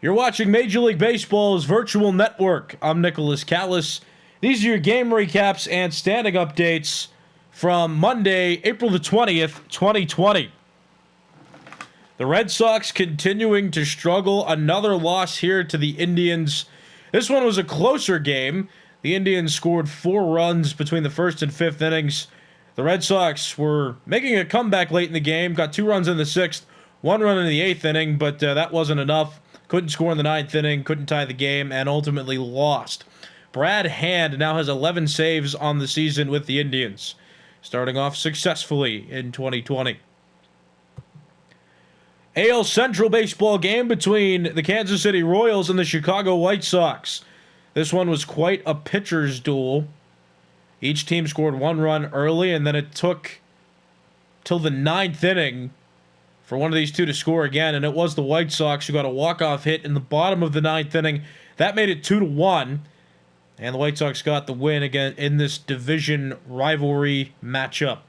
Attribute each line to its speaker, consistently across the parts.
Speaker 1: You're watching Major League Baseball's virtual network. I'm Nicholas Callis. These are your game recaps and standing updates from Monday, April the 20th, 2020. The Red Sox continuing to struggle. Another loss here to the Indians. This one was a closer game. The Indians scored 4 runs between the first and fifth innings. The Red Sox were making a comeback late in the game, got 2 runs in the sixth, 1 run in the eighth inning, but that wasn't enough. Couldn't score in the ninth inning, couldn't tie the game, and ultimately lost. Brad Hand now has 11 saves on the season with the Indians, starting off successfully in 2020. AL Central baseball game between the Kansas City Royals and the Chicago White Sox. This one was quite a pitcher's duel. Each team scored 1 run early, and then it took till the ninth inning for one of these two to score again, and it was the White Sox who got a walk-off hit in the bottom of the ninth inning. That made it 2-1, and the White Sox got the win again in this division rivalry matchup.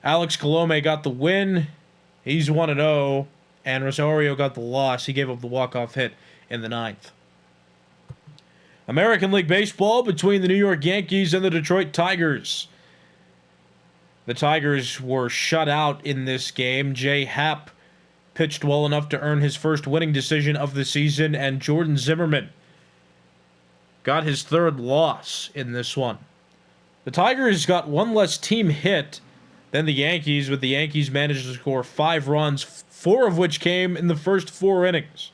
Speaker 1: Alex Colome got the win. He's 1-0, and Rosario got the loss. He gave up the walk-off hit in the ninth. American League Baseball between the New York Yankees and the Detroit Tigers. The Tigers were shut out in this game. Jay Happ pitched well enough to earn his first winning decision of the season, and Jordan Zimmerman got his 3rd loss in this one. The Tigers got 1 less team hit than the Yankees, but the Yankees managed to score 5 runs, 4 of which came in the first 4 innings.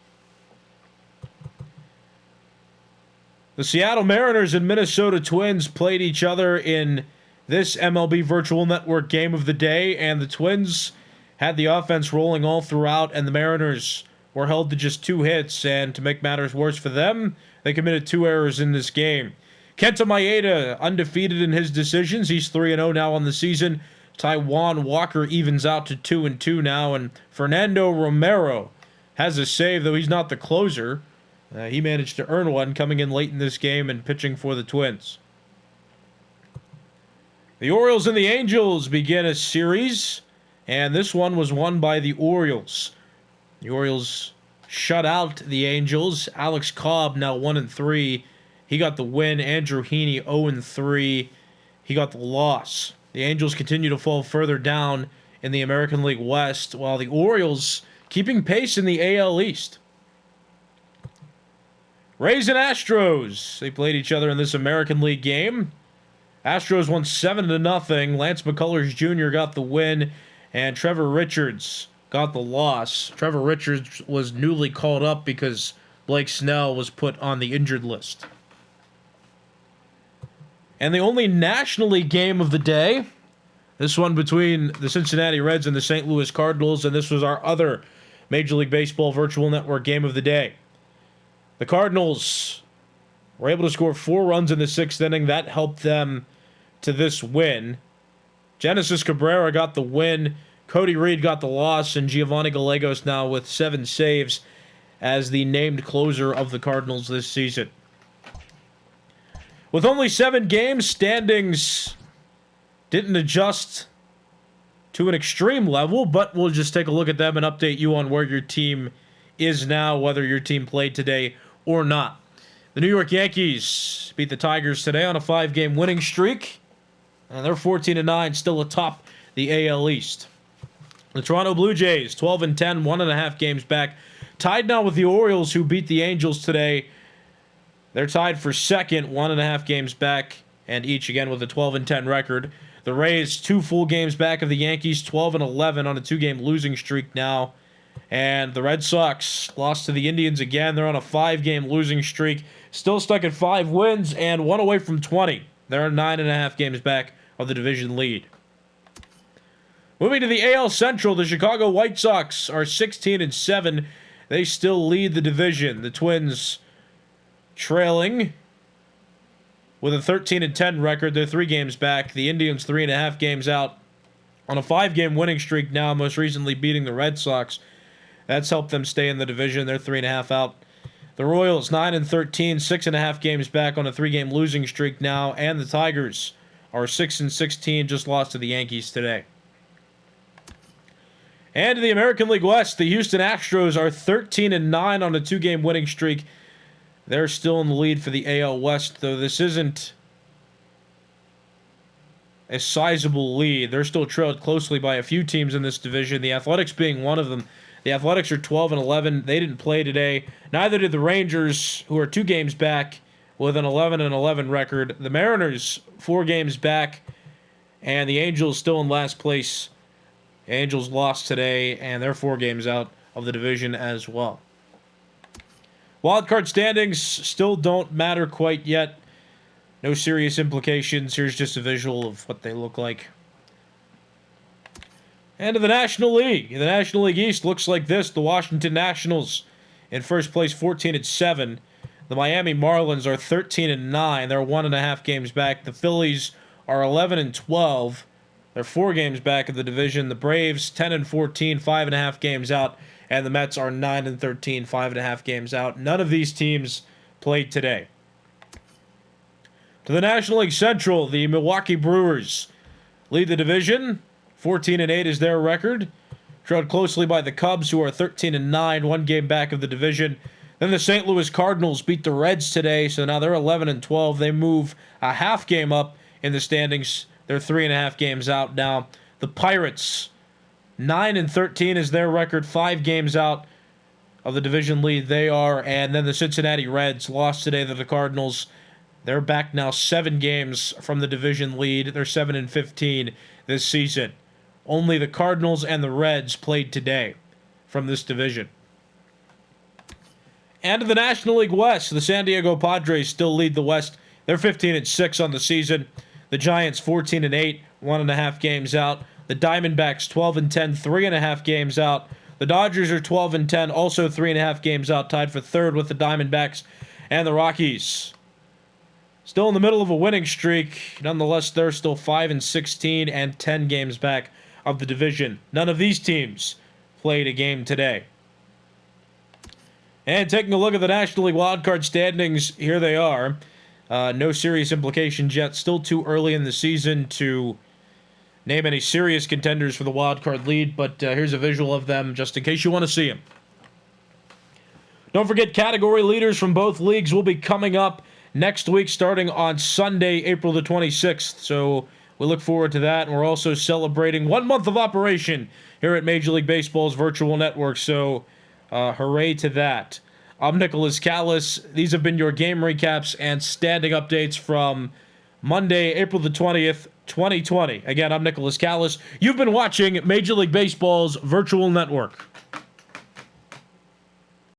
Speaker 1: The Seattle Mariners and Minnesota Twins played each other in this MLB Virtual Network game of the day, and the Twins had the offense rolling all throughout, and the Mariners were held to just 2 hits, and to make matters worse for them, they committed 2 errors in this game. Kenta Maeda undefeated in his decisions. He's 3-0 now on the season. Taijuan Walker evens out to 2-2 now, and Fernando Romero has a save, though he's not the closer. He managed to earn one coming in late in this game and pitching for the Twins. The Orioles and the Angels begin a series, and this one was won by the Orioles. The Orioles shut out the Angels. Alex Cobb now 1-3. He got the win. Andrew Heaney 0-3. He got the loss. The Angels continue to fall further down in the American League West, while the Orioles keeping pace in the AL East. Rays and Astros. They played each other in this American League game. Astros won 7-0. Lance McCullers Jr. got the win, and Trevor Richards got the loss. Trevor Richards was newly called up because Blake Snell was put on the injured list. And the only National League game of the day, this one between the Cincinnati Reds and the St. Louis Cardinals, and this was our other Major League Baseball Virtual Network game of the day. The Cardinals were able to score 4 runs in the 6th inning. That helped them to this win. Genesis Cabrera got the win. Cody Reed got the loss. And Giovanni Gallegos now with 7 saves as the named closer of the Cardinals this season. With only 7 games, standings didn't adjust to an extreme level, but we'll just take a look at them and update you on where your team is now, whether your team played today or not. The New York Yankees beat the Tigers today on a 5-game winning streak, and they're 14-9, still atop the AL East. The Toronto Blue Jays, 12-10, 1.5 games back, tied now with the Orioles, who beat the Angels today. They're tied for second, 1.5 games back, and each again with a 12-10 record. The Rays, 2 full games back of the Yankees, 12-11 on a 2-game losing streak now. And the Red Sox lost to the Indians again. They're on a 5-game losing streak. Still stuck at 5 wins and 1 away from 20. They're 9.5 games back of the division lead. Moving to the AL Central, the Chicago White Sox are 16-7. They still lead the division. The Twins trailing with a 13-10 record. They're 3 games back. The Indians 3.5 games out on a 5-game winning streak now, most recently beating the Red Sox. That's helped them stay in the division. They're 3.5 out. The Royals 9-13, 6.5 games back on a 3-game losing streak now, and the Tigers are 6-16, just lost to the Yankees today. And the American League West, the Houston Astros are 13-9 on a 2-game winning streak. They're still in the lead for the AL West, though this isn't a sizable lead. They're still trailed closely by a few teams in this division, the Athletics being one of them. The Athletics are 12-11. They didn't play today. Neither did the Rangers, who are 2 games back with an 11-11 record. The Mariners, 4 games back, and the Angels still in last place. The Angels lost today, and they're 4 games out of the division as well. Wildcard standings still don't matter quite yet. No serious implications. Here's just a visual of what they look like. And to the National League. The National League East looks like this. The Washington Nationals in first place, 14-7. The Miami Marlins are 13-9. They're 1.5 games back. The Phillies are 11-12. They're 4 games back of the division. The Braves, 10-14, 5.5 games out. And the Mets are 9-13, 5.5 games out. None of these teams played today. To the National League Central, the Milwaukee Brewers lead the division. 14-8 is their record. Trailed closely by the Cubs, who are 13-9, 1 game back of the division. Then the St. Louis Cardinals beat the Reds today, so now they're 11-12. They move a half game up in the standings. They're 3.5 games out now. The Pirates, 9-13 is their record, 5 games out of the division lead they are. And then the Cincinnati Reds lost today to the Cardinals. They're back now 7 games from the division lead. They're 7-15 this season. Only the Cardinals and the Reds played today from this division. And to the National League West, the San Diego Padres still lead the West. They're 15-6 on the season. The Giants 14-8, 1.5 games out. The Diamondbacks 12-10, 3.5 games out. The Dodgers are 12-10, also 3.5 games out, tied for third with the Diamondbacks. And the Rockies, still in the middle of a winning streak. Nonetheless, they're still 5-16 and 10 games back of the division. None of these teams played a game today. And taking a look at the National League wildcard standings, here they are. No serious implications yet. Still too early in the season to name any serious contenders for the wildcard lead, but here's a visual of them just in case you want to see them. Don't forget, category leaders from both leagues will be coming up next week starting on Sunday, April the 26th. So we look forward to that. And we're also celebrating 1 month of operation here at Major League Baseball's virtual network. So hooray to that. I'm Nicholas Callis. These have been your game recaps and standing updates from Monday, April the 20th, 2020. Again, I'm Nicholas Callis. You've been watching Major League Baseball's virtual network.